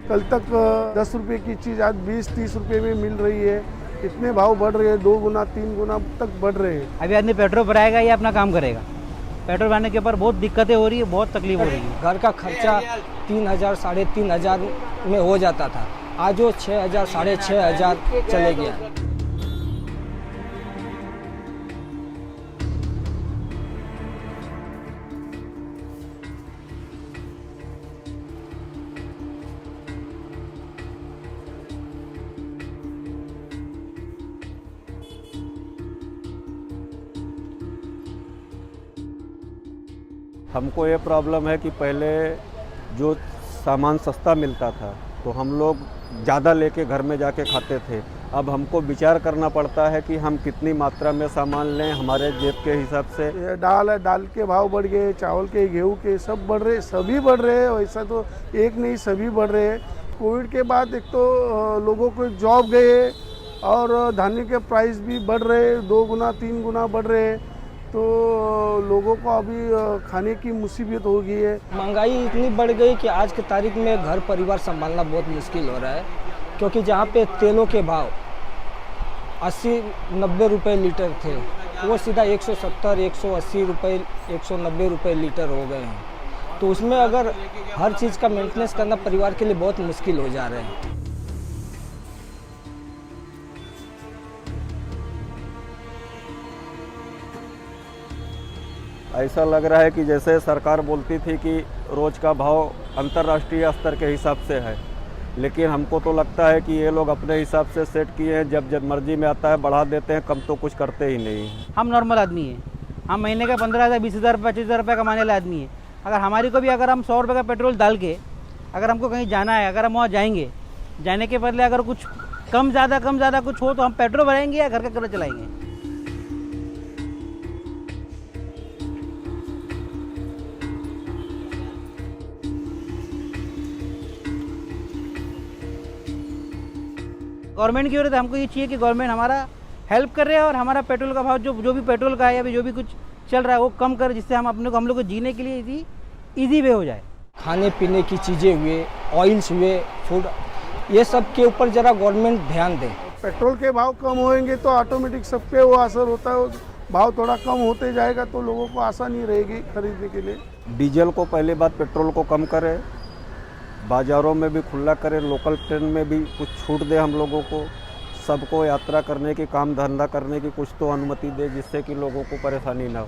कल तक 10 रुपये की चीज़ आज 20-30 रुपये में मिल रही है। इतने भाव बढ़ रहे हैं, 2 गुना 3 गुना तक बढ़ रहे हैं। अभी आदमी पेट्रोल भराएगा या अपना काम करेगा। पेट्रोल भराने के ऊपर बहुत दिक्कतें हो रही है, बहुत तकलीफ हो रही है। घर का खर्चा 3,000 साढ़े 3,000 में हो जाता था, आज वो 6,000 साढ़े 6,000 चले गया। हमको ये प्रॉब्लम है कि पहले जो सामान सस्ता मिलता था तो हम लोग ज़्यादा लेके घर में जाके खाते थे। अब हमको विचार करना पड़ता है कि हम कितनी मात्रा में सामान लें हमारे जेब के हिसाब से। दाल के भाव बढ़ गए, चावल के, गेहूं के, सब बढ़ रहे, सभी बढ़ रहे हैं। वैसा तो एक नहीं, सभी बढ़ रहे हैं। कोविड के बाद एक तो लोगों को जॉब गए और धान्य के प्राइस भी बढ़ रहे, 2 गुना 3 गुना बढ़ रहे हैं। तो लोगों को अभी खाने की मुसीबत हो गई है। महंगाई इतनी बढ़ गई कि आज की तारीख में घर परिवार संभालना बहुत मुश्किल हो रहा है, क्योंकि जहाँ पे तेलों के भाव 80-90 रुपये लीटर थे, वो सीधा 170, 180 रुपये, 190 रुपये लीटर हो गए हैं। तो उसमें अगर हर चीज़ का मेंटेनेंस करना परिवार के लिए बहुत मुश्किल हो जा रहा है। ऐसा लग रहा है कि जैसे सरकार बोलती थी कि रोज़ का भाव अंतर्राष्ट्रीय स्तर के हिसाब से है, लेकिन हमको तो लगता है कि ये लोग अपने हिसाब से सेट किए हैं, जब मर्जी में आता है बढ़ा देते हैं, कम तो कुछ करते ही नहीं। हम नॉर्मल आदमी हैं, हम महीने का 15,000, 20,000, 25,000 रुपये कमाने वाले आदमी हैं। अगर हमारी को भी अगर हम 100 रुपये का पेट्रोल डाल के अगर हमको कहीं जाना है, अगर हम वहाँ जाएंगे, जाने के बदले अगर कुछ कम ज़्यादा कुछ हो तो हम पेट्रोल भराएंगे या घर का खर्च चलाएंगे। गवर्नमेंट की ओर से हमको ये चाहिए कि गवर्नमेंट हमारा हेल्प कर रहे हैं और हमारा पेट्रोल का भाव जो भी पेट्रोल का है या जो भी कुछ चल रहा है वो कम कर, जिससे हम लोग को जीने के लिए ईजी वे हो जाए। खाने पीने की चीज़ें हुए, ऑयल्स हुए, फूड, ये सब के ऊपर ज़रा गवर्नमेंट ध्यान दे। पेट्रोल के भाव कम होंगे तो ऑटोमेटिक सब पे वो असर होता है। भाव थोड़ा कम होते जाएगा तो लोगों को आसानी रहेगी खरीदने के लिए। डीजल को पहले बात पेट्रोल को कम करे, बाज़ारों में भी खुला करें, लोकल ट्रेन में भी कुछ छूट दे हम लोगों को, सबको यात्रा करने की, काम धंधा करने की कुछ तो अनुमति दे, जिससे कि लोगों को परेशानी ना हो।